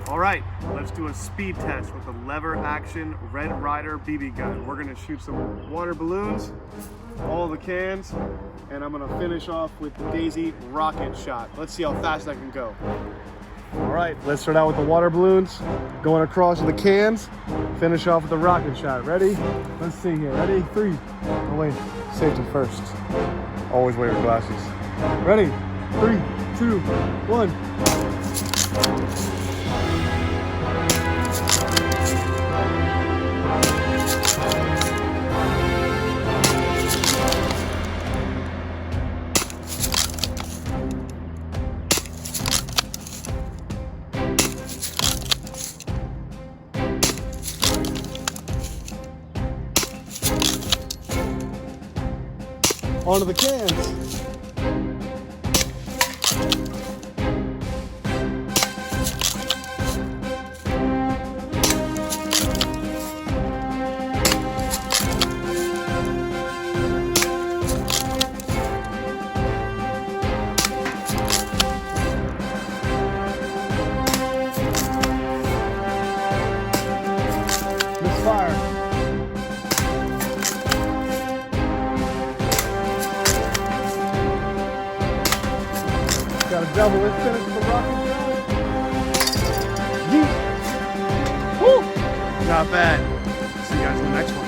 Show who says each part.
Speaker 1: All right, let's do a speed test with the lever action RYDER BB gun. We're gonna shoot some water balloons, all the cans, and I'm gonna finish off with the Daisy rocket shot. Let's see how fast I can go. All right, let's start out with the water balloons, going across with the cans, finish off with the rocket shot. Ready? Let's see here. Ready? 3. Oh wait, safety first. Always wear your glasses. Ready? 3, 2, 1. Onto the cans. Misfire. Got a double. Let's finish the rocket shot. Yeet. Woo! Not bad. See you guys in the next one.